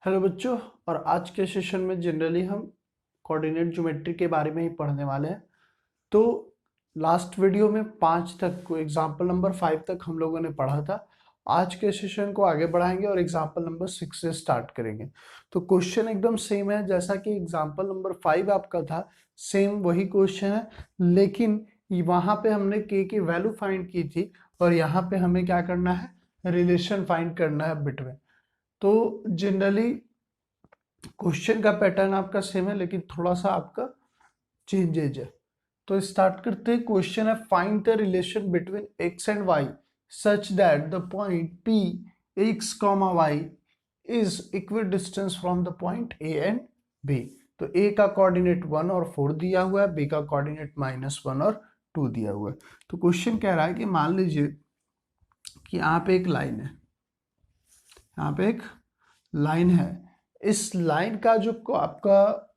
Hello बच्चों। और आज के सेशन में जनरली हम कोऑर्डिनेट ज्योमेट्री के बारे में ही पढ़ने वाले हैं। तो लास्ट वीडियो में 5 तक को एग्जाम्पल नंबर 5 तक हम लोगों ने पढ़ा था। आज के सेशन को आगे बढ़ाएंगे और एग्जाम्पल नंबर 6 से स्टार्ट करेंगे। तो क्वेश्चन एकदम सेम है जैसा कि एग्जाम्पल नंबर 5 आपका था, सेम वही क्वेश्चन है, लेकिन वहां पे हमने के की वैल्यू फाइंड की थी और यहाँ पे हमें क्या करना है, रिलेशन फाइंड करना है बिटवीन। तो जनरली क्वेश्चन का पैटर्न आपका सेम है लेकिन थोड़ा सा आपका चेंजेज है। तो स्टार्ट करते हैं। क्वेश्चन है, find the relation between X and Y such that the point P X comma Y is equal distance from the point A and B. तो ए का कोऑर्डिनेट 1 और 4 दिया हुआ है, बी का कोऑर्डिनेट -1 और 2 दिया हुआ है। तो क्वेश्चन कह रहा है कि मान लीजिए कि यहाँ पे एक लाइन है, यहाँ पे एक लाइन है। इस लाइन का जो को आपका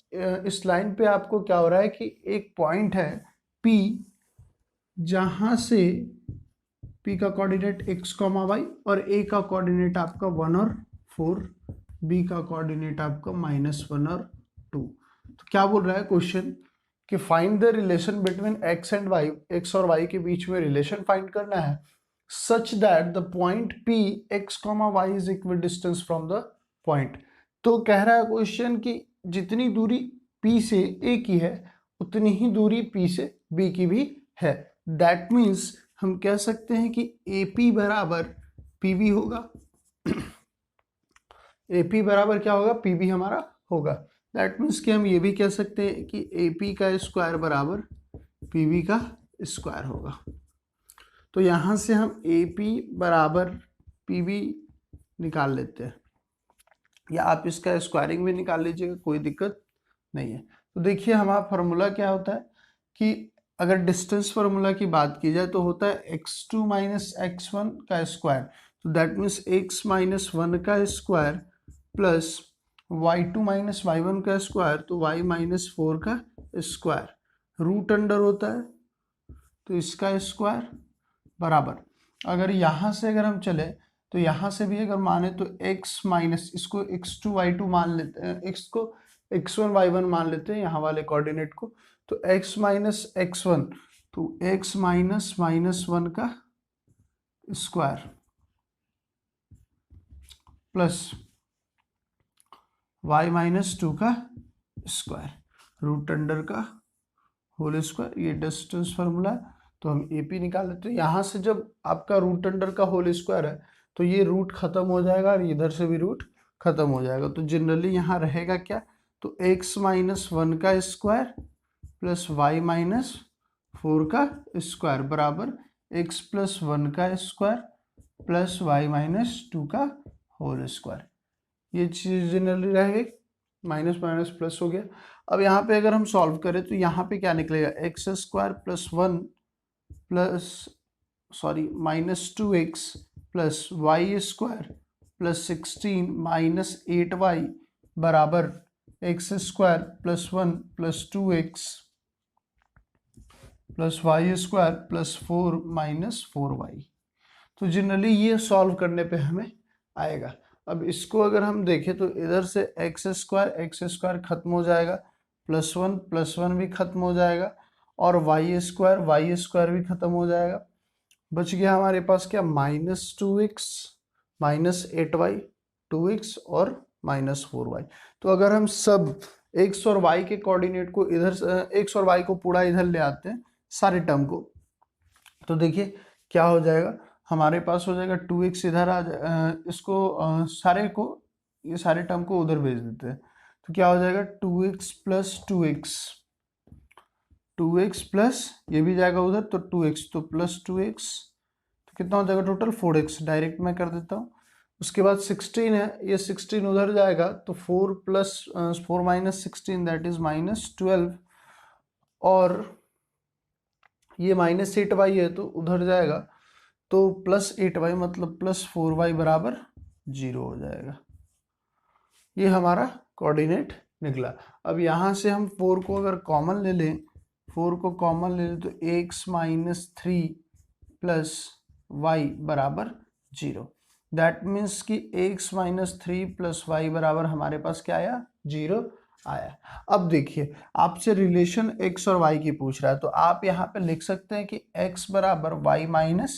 इस लाइन पे आपको क्या हो रहा है कि एक पॉइंट है P, जहां से P का कोऑर्डिनेट x, y और A का कोऑर्डिनेट आपका 1 और 4, B का कोऑर्डिनेट आपका -1 और 2। तो क्या बोल रहा है क्वेश्चन कि find the relation between x and y, x और y के बीच में रिलेशन फाइंड करना है सच that the point P x, y is equal distance from the point. तो कह रहा है क्वेश्चन कि जितनी दूरी P से A की है उतनी ही दूरी P से B की भी है। दैट मीन्स हम कह सकते हैं कि AP बराबर PB होगा। AP बराबर क्या होगा, PB हमारा होगा। दैट मीन्स कि हम ये भी कह सकते हैं कि AP का स्क्वायर बराबर PB का स्क्वायर होगा। तो यहां से हम AP बराबर PB निकाल लेते हैं, या आप इसका स्क्वायरिंग भी निकाल लीजिएगा, कोई दिक्कत नहीं है। तो देखिए हमारा फॉर्मूला क्या होता है कि अगर डिस्टेंस फार्मूला की बात की जाए तो होता है x2 - x1 का स्क्वायर। तो दैट मीन्स x - 1 का स्क्वायर प्लस y2 - y1 का स्क्वायर, तो y - 4 का स्क्वायर रूट अंडर होता है तो इसका स्क्वायर बराबर। अगर यहाँ से अगर हम चले तो यहाँ से भी अगर माने तो x माइनस इसको x2 y2 मान लेते हैं, x को x1 y1 मान लेते हैं यहाँ वाले कोऑर्डिनेट को। तो x - x1 तो x -1 का स्क्वायर प्लस y -2 का स्क्वायर रूट अंडर का होल स्क्वायर। ये डिस्टेंस फार्मूला है तो हम AP निकाल लेते हैं। यहाँ से जब आपका रूट अंडर का होल स्क्वायर है तो ये रूट खत्म हो जाएगा और इधर से भी रूट खत्म हो जाएगा। तो जनरली यहाँ रहेगा क्या, तो x - 1 का स्क्वायर प्लस y -4 का स्क्वायर बराबर x + 1 का स्क्वायर प्लस y -2 का होल स्क्वायर। ये चीज जनरली रहेगी, माइनस माइनस प्लस हो गया। अब यहाँ पे अगर हम सॉल्व करें तो यहाँ पे क्या निकलेगा, x² + 1 plus -2x plus y² plus 16 - 8y बराबर x² + 1 plus 2x plus y² plus 4 - 4y। तो जनरली ये सॉल्व करने पे हमें आएगा। अब इसको अगर हम देखें तो इधर से x² खत्म हो जाएगा, +1 भी खत्म हो जाएगा और y² भी खत्म हो जाएगा। बच गया हमारे पास क्या, -2x -8y 2x और -4y। तो अगर हम सब x और y के कोऑर्डिनेट को इधर x और y को पूरा इधर ले आते हैं सारे टर्म को, तो देखिए क्या हो जाएगा, हमारे पास हो जाएगा 2x इधर इसको सारे को, ये सारे टर्म को उधर भेज देते हैं। तो क्या हो जाएगा 2x + 2x प्लस ये भी जाएगा उधर तो 2x, तो +2x तो कितना हो जाएगा टोटल 4x। डायरेक्ट मैं कर देता हूँ। उसके बाद 16 है, ये 16 उधर जाएगा तो 4 + 4 - 16 दैट इज -12 और ये -8y है तो उधर जाएगा तो +8y मतलब +4y बराबर 0 हो जाएगा। ये हमारा कोऑर्डिनेट निकला। अब यहाँ से हम 4 को अगर कॉमन ले लें, 4 को कॉमन ले लें तो x - 3 + y बराबर 0। दैट मीन्स कि x माइनस 3 प्लस वाई बराबर हमारे पास क्या आया, 0 आया। अब देखिए आपसे रिलेशन x और y की पूछ रहा है, तो आप यहाँ पे लिख सकते हैं कि x बराबर y माइनस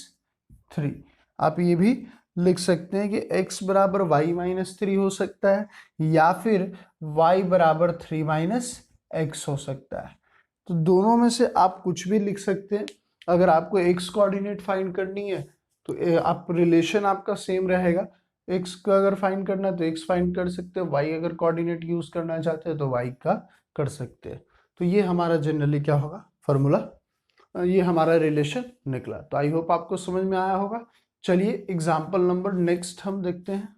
3। आप ये भी लिख सकते हैं कि x बराबर y माइनस 3 हो सकता है, या फिर y बराबर 3 माइनस एक्स हो सकता है। तो दोनों में से आप कुछ भी लिख सकते हैं। अगर आपको x कोऑर्डिनेट फाइंड करनी है तो आप रिलेशन आपका सेम रहेगा। x का अगर फाइंड करना है तो x फाइंड कर सकते हैं, y अगर कोऑर्डिनेट यूज करना चाहते हैं तो y का कर सकते हैं। तो ये हमारा जनरली क्या होगा, फॉर्मूला, ये हमारा रिलेशन निकला। तो आई होप आपको समझ में आया होगा। चलिए एग्जाम्पल नंबर नेक्स्ट हम देखते हैं।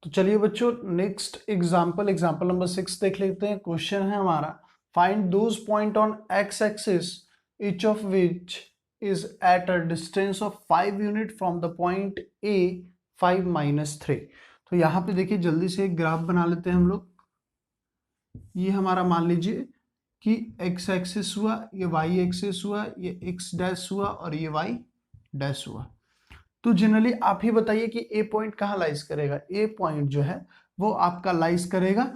तो चलिए बच्चों नेक्स्ट एग्जाम्पल नंबर 6 देख लेते हैं। क्वेश्चन है हमारा, find those point on x axis each of which is at a distance of 5 unit from the point A 5 minus 3। तो यहाँ पे देखिए जल्दी से एक ग्राफ बना लेते हैं हम लोग। ये हमारा मान लीजिए कि x एक्सिस हुआ, ये y एक्सिस हुआ, ये x डैश हुआ और ये y डैश हुआ। तो जनरली आप ही बताइए कि ए पॉइंट कहाँ लाइज करेगा। ए पॉइंट जो है वो आपका लाइज करेगा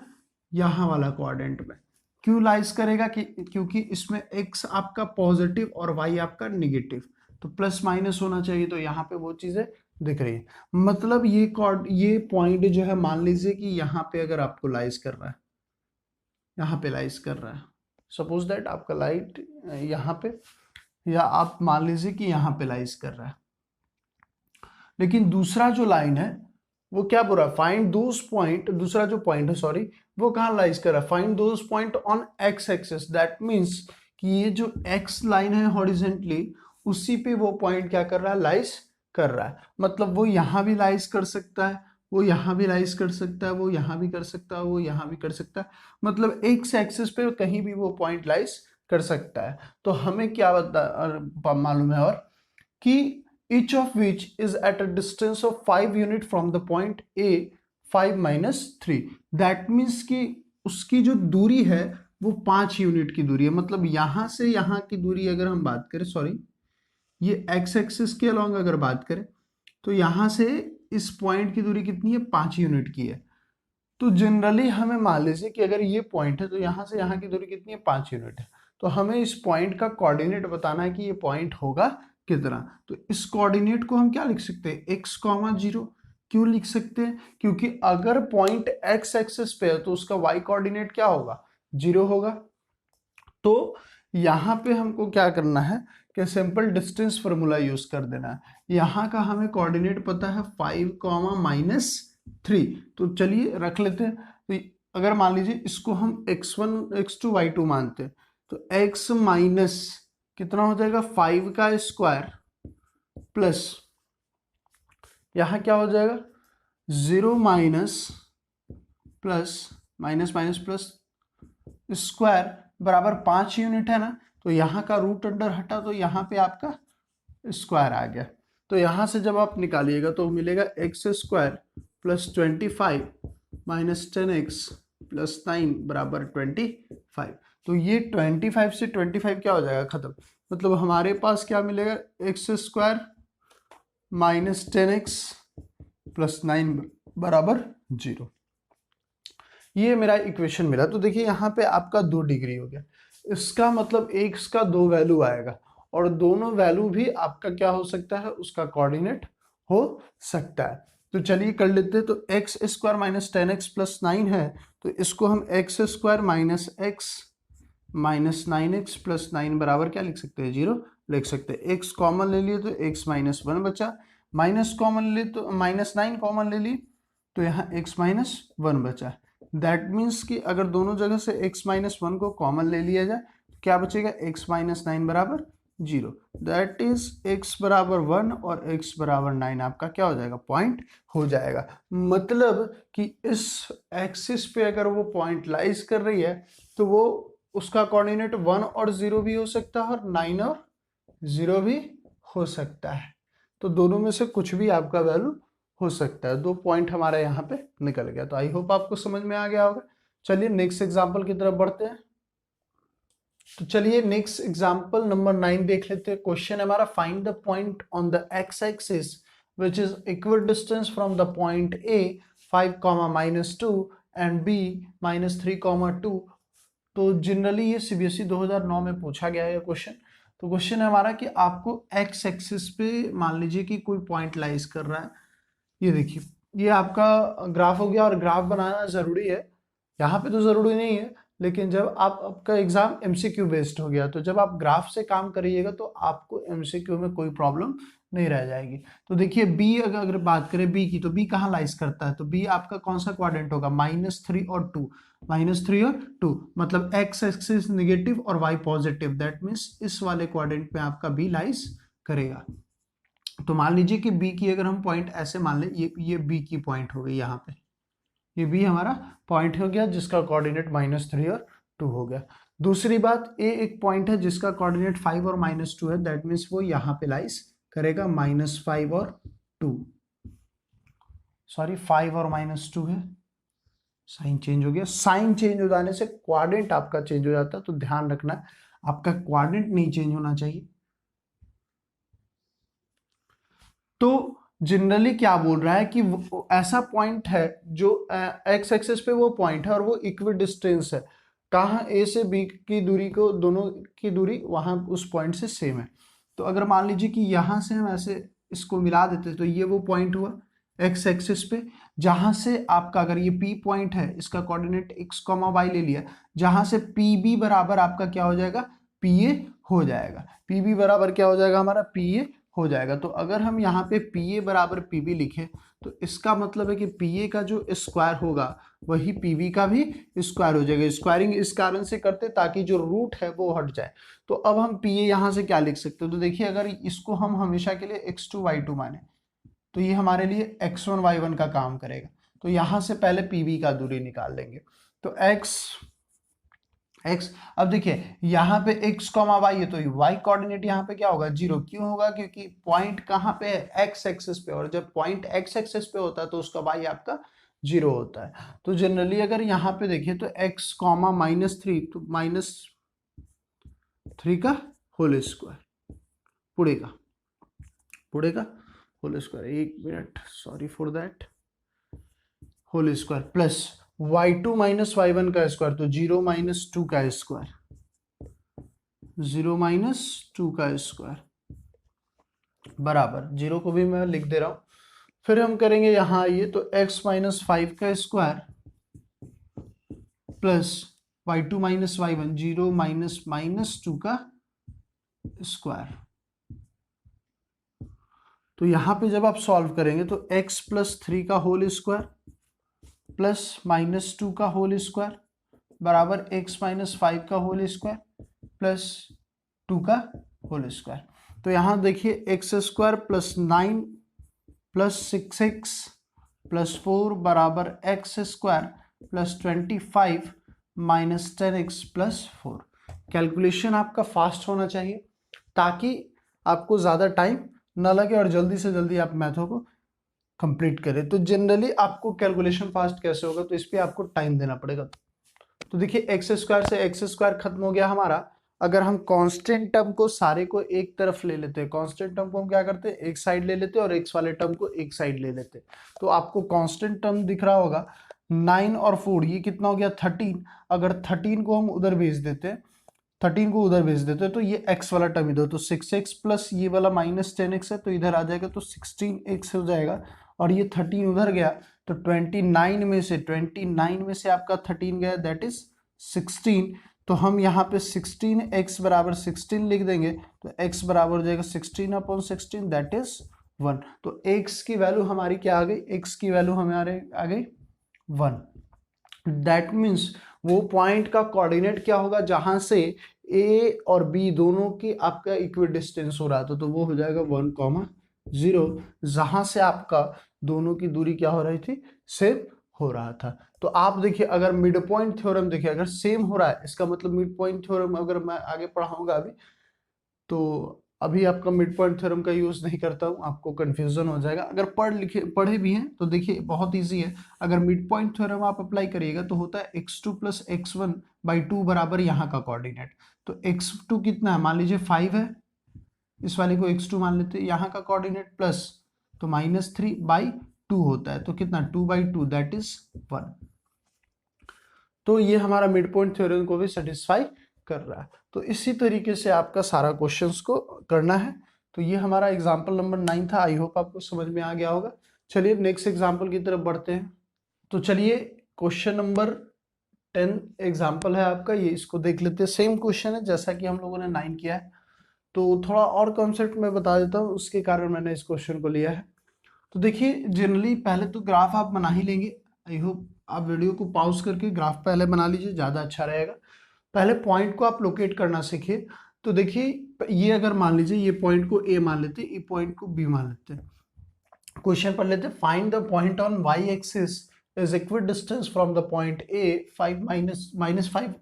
यहाँ वाला क्वाड्रेंट में। क्यों लाइज करेगा क्योंकि इसमें x आपका पॉजिटिव और y आपका निगेटिव, तो प्लस माइनस होना चाहिए, तो यहाँ पे वो चीजें दिख रही है। मतलब ये पॉइंट जो है मान लीजिए कि यहाँ पे अगर आपको लाइज कर रहा है, यहाँ पे लाइज कर रहा है, सपोज दैट आपका लाइट यहाँ पे, या आप मान लीजिए कि यहाँ पे लाइज कर रहा है। लेकिन दूसरा जो लाइन है वो क्या बोल रहा है, फाइंड दोज पॉइंट, दूसरा जो पॉइंट है सॉरी, वो कहाँ लाइज कर रहा है, find those point on x axis. That means कि ये जो एक्स लाइन है हॉरिजेंटली, उसी पे वो पॉइंट क्या कर रहा है, लाइज कर रहा है। मतलब वो यहाँ भी लाइज कर सकता है, वो यहाँ भी लाइज कर सकता है, वो यहाँ भी कर सकता है, वो यहाँ भी कर सकता है। मतलब एक्स एक्सिस पे कहीं भी वो पॉइंट लाइज कर सकता है। तो हमें क्या मालूम है, और कि each of which is at a distance of 5 unit from the point A 5 minus 3। That means कि उसकी जो दूरी है वो 5 यूनिट की दूरी है। मतलब यहाँ से यहाँ की दूरी अगर हम बात करें, सॉरी ये x एक्सिस के अलॉन्ग अगर बात करें, तो यहाँ से इस पॉइंट की दूरी कितनी है, 5 यूनिट की है। तो जनरली हमें मान लीजिए कि अगर ये पॉइंट है तो यहाँ से यहाँ की दूरी कितनी है, 5 यूनिट है। तो हमें इस पॉइंट का कोऑर्डिनेट बताना है कि ये पॉइंट होगा कितना। तो इस कोऑर्डिनेट को हम क्या लिख सकते हैं, x, 0। क्यों लिख सकते हैं, क्योंकि अगर पॉइंट x एक्सिस पे है तो उसका y कोऑर्डिनेट क्या होगा, 0 होगा। तो यहाँ पे हमको क्या करना है कि सिंपल डिस्टेंस फॉर्मूला यूज कर देना है। यहाँ का हमें कोऑर्डिनेट पता है 5, -3। तो चलिए रख लेते हैं। तो अगर मान लीजिए इसको हम x1 x2 y2 मानते हैं, तो x माइनस कितना हो जाएगा, 5 का स्क्वायर प्लस यहाँ क्या हो जाएगा, 0 minus plus minus minus plus square बराबर 5 यूनिट है ना। तो यहाँ का रूट अंडर हटा तो यहाँ पे आपका स्क्वायर आ गया। तो यहाँ से जब आप निकालिएगा तो मिलेगा x square plus 25 minus 10x plus 9 बराबर 25। तो ये 25 से 25 क्या हो जाएगा, खत्म। मतलब हमारे पास क्या मिलेगा, x square minus 10x plus 9 बराबर 0। ये मेरा इक्वेशन मिला। तो देखिए यहाँ पे आपका 2 डिग्री हो गया। इसका मतलब x का 2 वैल्यू आएगा, और दोनों वैल्यू भी आपका क्या हो सकता है, उसका कोऑर्डिनेट हो सकता है। तो चलिए कर लेते हैं। तो x square minus 10x plus 9 है, तो इसको हम x square minus x minus 9x plus 9 बराबर क्या लिख सकते हैं, 0 लिख सकते हैं। x कॉमन ले लिए तो x माइनस 1 बचा, माइनस कॉमन ले तो माइनस 9 कॉमन ले लिए तो यहाँ x माइनस 1 बचा। दैट मीन्स कि अगर दोनों जगह से x माइनस 1 को कॉमन ले लिया जाए तो क्या बचेगा, x माइनस 9 बराबर 0। दैट इज x बराबर 1 और x बराबर 9 आपका क्या हो जाएगा, पॉइंट हो जाएगा। मतलब कि इस एक्सिस पे अगर वो पॉइंट लाइज कर रही है तो वो उसका कोऑर्डिनेट 1 और 0 भी हो सकता है और 9 और 0 भी हो सकता है। तो दोनों में से कुछ भी आपका वैल्यू हो सकता है। 2 पॉइंट हमारा यहाँ पे निकल गया। तो आई होप आपको समझ में आ गया होगा। चलिए नेक्स्ट एग्जांपल की तरफ बढ़ते हैं। तो चलिए नेक्स्ट एग्जांपल नंबर 9 देख लेते हैं। क्वेश्चन है हमारा, find the point on the x axis which is equidistance from the point A 5, -2 and B -3, 2। तो जनरली ये सीबीएसई 2009 में पूछा गया है क्वेश्चन। तो क्वेश्चन है हमारा कि आपको एक्स एक्सिस पे मान लीजिए कि कोई पॉइंट लाइज कर रहा है। ये देखिए, ये आपका ग्राफ हो गया, और ग्राफ बनाना जरूरी है, यहाँ पे तो जरूरी नहीं है, लेकिन जब आपका एग्जाम एमसीक्यू बेस्ड हो गया, तो जब आप ग्राफ से काम करिएगा तो आपको एमसीक्यू में कोई प्रॉब्लम नहीं रह जाएगी। तो देखिए बी, अगर बात करें बी की, तो बी कहाँ लाइज करता है, तो बी आपका कौन सा क्वाड्रेंट होगा, -3 और 2, -3 और 2, मतलब एक्स एक्सिस नेगेटिव और वाई पॉजिटिव, दैट मीन्स इस वाले क्वाड्रेंट में आपका बी लाइज करेगा। तो मान लीजिए कि बी की अगर हम पॉइंट ऐसे मान ले, ये बी की पॉइंट हो गई, यहाँ पे ये बी हमारा पॉइंट हो गया जिसका कोऑर्डिनेट -3 और 2 हो गया। दूसरी बात, ए एक पॉइंट है जिसका कोऑर्डिनेट 5 और -2 है, दैट मीन्स वो यहाँ पे लाइज करेगा -5 और 2, सॉरी 5 और -2 है, साइन चेंज हो गया। साइन चेंज हो जाने से क्वाड्रेंट आपका चेंज हो जाता है, तो ध्यान रखना आपका क्वाड्रेंट नहीं चेंज होना चाहिए। तो जनरली क्या बोल रहा है कि ऐसा पॉइंट है जो एक्स एक्सिस पे वो पॉइंट है और वो इक्विडिस्टेंस है, कहाँ ए से बी की दूरी को, दोनों की दूरी वहां उस पॉइंट से सेम है। तो अगर मान लीजिए कि यहां से हम ऐसे इसको मिला देते, तो ये वो पॉइंट हुआ एक्स एक्सिस पे, जहां से आपका अगर ये पी पॉइंट है, इसका कोऑर्डिनेट x, y ले लिया, जहां से पी बी बराबर आपका क्या हो जाएगा, पी ए हो जाएगा। पी बी बराबर क्या हो जाएगा हमारा, पी ए हो जाएगा। तो अगर हम यहाँ पे पी ए बराबर पी बी लिखें, तो इसका मतलब है कि पी ए का जो स्क्वायर होगा वही पी बी का भी स्क्वायर हो जाएगा। स्क्वायरिंग इस कारण से करते ताकि जो रूट है वो हट जाए। तो अब हम पी ए यहाँ से क्या लिख सकते हो, तो देखिए अगर इसको हम हमेशा के लिए x2 y2 माने, तो ये हमारे लिए x1 y1 का काम करेगा। तो यहाँ से पहले पी बी का दूरी निकाल लेंगे, तो x, अब देखिए यहाँ पे x, y है, तो y कोऑर्डिनेट यहाँ पे क्या होगा, 0। क्यों होगा, क्योंकि पॉइंट कहाँ पे है, x एक्सिस पे, और जब पॉइंट x एक्सिस पे होता है तो उसका y आपका 0 होता है। तो जनरली अगर यहाँ पे देखिए तो x, -3, तो -3 का होल स्क्वायर पुड़ेगा whole square, 1 minute, sorry for that, whole square plus y2 - y1 का स्क्वायर, तो 0 - 2 का स्क्वायर, 0 - 2 का स्क्वायर बराबर 0 को भी मैं लिख दे रहा हूं। फिर हम करेंगे यहाँ आइए, तो x - 5 का स्क्वायर प्लस y2 - y1, 0 - 2 का स्क्वायर। तो यहाँ पे जब आप सॉल्व करेंगे तो x + 3 का होल स्क्वायर प्लस -2 का होल स्क्वायर बराबर x - 5 का होल स्क्वायर प्लस 2 का होल स्क्वायर। तो यहाँ देखिए x² + 9 + 6x + 4 बराबर x² + 25 - 10x + 4। कैलकुलेशन आपका फास्ट होना चाहिए ताकि आपको ज़्यादा टाइम ना लगे और जल्दी से जल्दी आप मैथों को कंप्लीट करें। तो जनरली आपको कैलकुलेशन फास्ट कैसे होगा, तो इस पर आपको टाइम देना पड़ेगा। तो देखिए x² से x² खत्म हो गया हमारा। अगर हम कांस्टेंट टर्म को सारे को एक तरफ ले लेते हैं, कांस्टेंट टर्म को हम क्या करते हैं, एक साइड ले लेते हैं और x वाले टर्म को एक साइड ले लेते हैं। तो आपको कांस्टेंट टर्म दिख रहा होगा 9 और 4, ये कितना हो गया 13। अगर 13 को हम उधर भेज देते हैं, 13 को उधर भेज देते हैं, तो ये x वाला टर्म इधर, तो 6x प्लस ये वाला -10x है, तो इधर आ जाएगा, तो 16x हो जाएगा। और ये 13 उधर गया, तो 29 में से आपका 13 गया, दैट इज 16। तो हम यहाँ पे 16x बराबर 16 लिख देंगे, तो x बराबर हो जाएगा 16/16, दैट इज 1। तो x की वैल्यू हमारी क्या आ गई, x की वैल्यू हमारे आ गई 1। दैट मीन्स वो पॉइंट का कोऑर्डिनेट क्या होगा जहां से a और b दोनों की आपका इक्विडिस्टेंस हो रहा था, तो वो हो जाएगा 1,0, जहां से आपका दोनों की दूरी क्या हो रही थी, सेम हो रहा था। तो आप देखिए अगर मिड पॉइंट थ्योरम देखिए अगर सेम हो रहा है, इसका मतलब मिड पॉइंट थ्योरम अगर मैं आगे पढ़ाऊंगा अभी, तो अभी आपका मिड पॉइंट थ्योरम का यूज नहीं करता हूं, आपको कंफ्यूजन हो जाएगा। अगर पढ़े भी हैं तो देखिए बहुत इजी है। अगर मिड पॉइंट थ्योरम आप अप्लाई करिएगा तो होता है x2 + x1/2 बराबर यहाँ का कोऑर्डिनेट। तो x2 कितना है, मान लीजिए 5 है, इस वाले को x2 मान लेते हैं, यहाँ का कोऑर्डिनेट प्लस तो -3/2 होता है, तो कितना 2/2 दैट इज 1। तो ये हमारा मिड पॉइंट थ्योरम को भी सेटिस्फाई कर रहा है। तो इसी तरीके से आपका सारा क्वेश्चंस को करना है। तो ये हमारा एग्जाम्पल नंबर 9 था। आई होप आपको समझ में आ गया होगा। चलिए नेक्स्ट एग्जाम्पल की तरफ बढ़ते हैं। तो चलिए क्वेश्चन नंबर 10 एग्जाम्पल है आपका, ये इसको देख लेते हैं। सेम क्वेश्चन है जैसा कि हम लोगों ने 9 किया है, तो थोड़ा और कॉन्सेप्ट में बता देता हूँ, उसके कारण मैंने इस क्वेश्चन को लिया है। तो देखिए जनरली पहले तो ग्राफ आप बना ही लेंगे। आई होप आप वीडियो को पॉज करके ग्राफ पहले बना लीजिए, ज़्यादा अच्छा रहेगा। पहले पॉइंट को आप लोकेट करना सीखिए। तो देखिए ये अगर मान लीजिए ये पॉइंट को ए मान लेते हैं, ये पॉइंट को बी मान लेते हैं। क्वेश्चन पढ़ लेते हैं। Find the point on Y axis is equal distance from the point A 5 -5,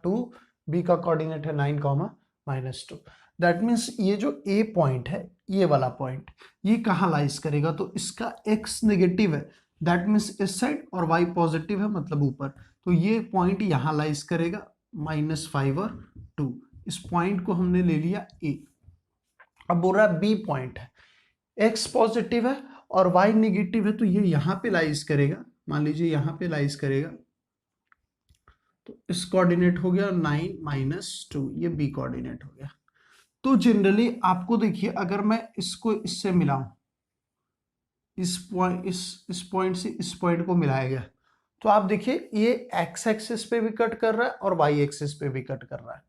2, B का कोऑर्डिनेट है 9, -2। दैट मीन्स ये जो ए पॉइंट है, ये वाला पॉइंट, ये कहाँ लाइज करेगा? तो इसका एक्स नेगेटिव है, दैट मीन्स इस साइड, और वाई पॉजिटिव है मतलब ऊपर। तो ये पॉइंट यहाँ लाइज करेगा -5 और 2। इस पॉइंट को हमने ले लिया ए। अब बोल रहा है बी पॉइंट है, एक्स पॉजिटिव है और वाई निगेटिव है, तो ये यहाँ पे लाइज करेगा। मान लीजिए यहाँ पे लाइज करेगा, तो इस कोऑर्डिनेट हो गया 9 -2, ये बी कोऑर्डिनेट हो गया। तो जनरली आपको देखिए अगर मैं इसको इससे मिलाऊं, इस पॉइंट से इस पॉइंट को मिलाया गया, तो आप देखिए ये एक्स एक्सिस पे भी कट कर रहा है और वाई एक्सिस पे भी कट कर रहा है।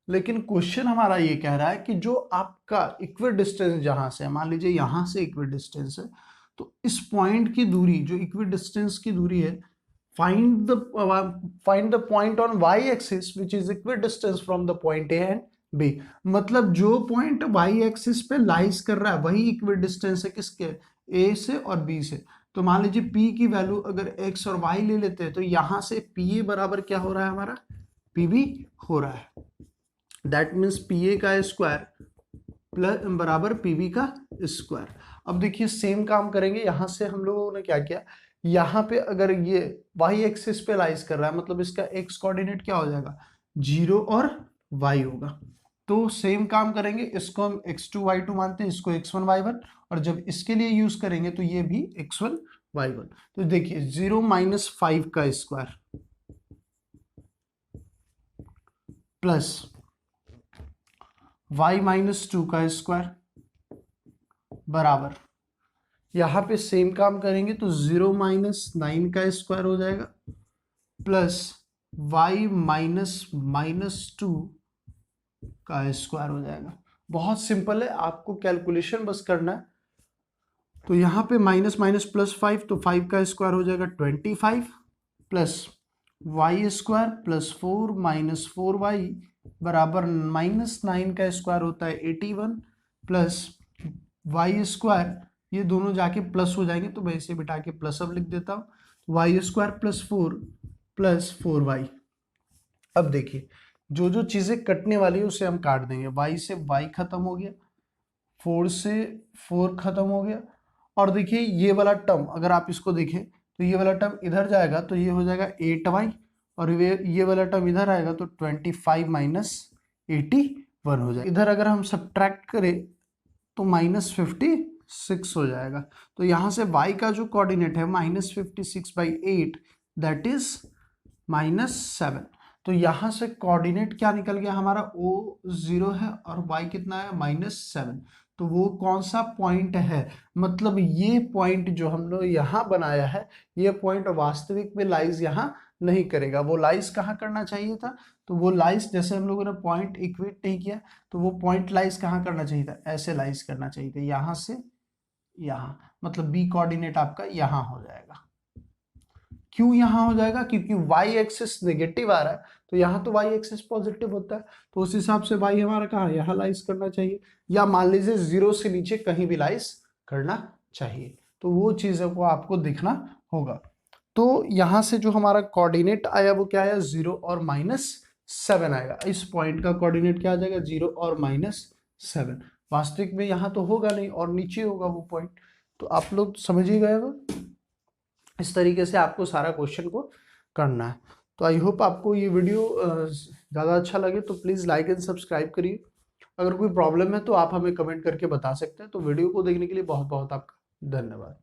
लेकिन क्वेश्चन हमारा ये कह रहा है कि जो आपका इक्वी डिस्टेंस जहां से, मान लीजिए यहां से इक्वी डिस्टेंस है, तो इस पॉइंट की दूरी, जो इक्वी डिस्टेंस की दूरी है, find the point on Y axis which is equidistance from the point A and B. मतलब जो पॉइंट वाई एक्सिस पे लाइज कर रहा है वही इक्वी डिस्टेंस है किसके, ए से और बी से। तो मान लीजिए पी की वैल्यू अगर एक्स और वाई ले लेते हैं, तो यहां से पी ए बराबर क्या हो रहा है हमारा, पी बी हो रहा है। दैट मीन्स पी ए का स्क्वायर प्लस बराबर पी बी का स्क्वायर। अब देखिए सेम काम करेंगे। यहां से हम लोगों ने क्या किया, यहाँ पे अगर ये वाई एक्सिस पे लाइज कर रहा है, मतलब इसका एक्स कोऑर्डिनेट क्या हो जाएगा, 0 और वाई होगा। तो सेम काम करेंगे, इसको हम x2 y2 मानते हैं, इसको x1 y1, और जब इसके लिए यूज करेंगे तो ये भी x1 y1। तो देखिए 0 - 5 का स्क्वायर प्लस y -2 का स्क्वायर बराबर, यहां पे सेम काम करेंगे तो 0 - 9 का स्क्वायर हो जाएगा प्लस y -2 का स्क्वायर हो जाएगा। बहुत सिंपल है, आपको कैलकुलेशन बस करना है। तो यहाँ पे माइनस माइनस प्लस 5, तो 5 का स्क्वायर हो जाएगा 25 plus Y square plus 4 - 4y बराबर -9 का स्क्वायर होता है 81 प्लस वाई स्क्वायर, ये दोनों जाके प्लस हो जाएंगे तो मैं इसे बिठा के प्लस अब लिख देता हूँ, Y square plus 4 plus 4y। अब देखिए जो जो चीजें कटने वाली है उसे हम काट देंगे। y से y खत्म हो गया, 4 से 4 खत्म हो गया, और देखिए ये वाला टर्म अगर आप इसको देखें तो ये वाला टर्म इधर जाएगा तो ये हो जाएगा 8y, और ये वाला टर्म इधर आएगा तो 25 - 81 हो जाएगा। इधर अगर हम सब्ट्रैक्ट करें तो -56 हो जाएगा। तो यहाँ से y का जो कोऑर्डिनेट है -56/8 दैट इज -7। तो यहाँ से कोऑर्डिनेट क्या निकल गया हमारा, O0 है और y कितना है -7। तो वो कौन सा पॉइंट है, मतलब ये पॉइंट जो हम लोग यहाँ बनाया है, ये पॉइंट वास्तविक में लाइज यहाँ नहीं करेगा। वो लाइज कहाँ करना चाहिए था, तो वो लाइज, जैसे हम लोगों ने पॉइंट इक्वेट नहीं किया, तो वो पॉइंट लाइज कहाँ करना चाहिए था, ऐसे लाइज करना चाहिए था, यहाँ से यहाँ, मतलब बी कोऑर्डिनेट आपका यहाँ हो जाएगा। क्यों यहाँ हो जाएगा, क्योंकि y एक्सिस नेगेटिव आ रहा है, तो यहाँ तो y एक्सिस पॉजिटिव होता है, तो उस हिसाब से y हमारा कहाँ, यहाँ लाइज करना चाहिए, या मान लीजिए 0 से नीचे कहीं भी लाइज करना चाहिए। तो वो चीज़ों को आपको देखना होगा। तो यहाँ से जो हमारा कोऑर्डिनेट आया वो क्या आया, 0 और -7 आएगा। इस पॉइंट का कोऑर्डिनेट क्या आ जाएगा, 0 और -7। वास्तविक में यहाँ तो होगा नहीं और नीचे होगा वो पॉइंट। तो आप लोग समझ ही गए हो, इस तरीके से आपको सारा क्वेश्चन को करना है। तो आई होप आपको ये वीडियो ज़्यादा अच्छा लगे तो प्लीज़ लाइक एंड सब्सक्राइब करिए। अगर कोई प्रॉब्लम है तो आप हमें कमेंट करके बता सकते हैं। तो वीडियो को देखने के लिए बहुत बहुत आपका धन्यवाद।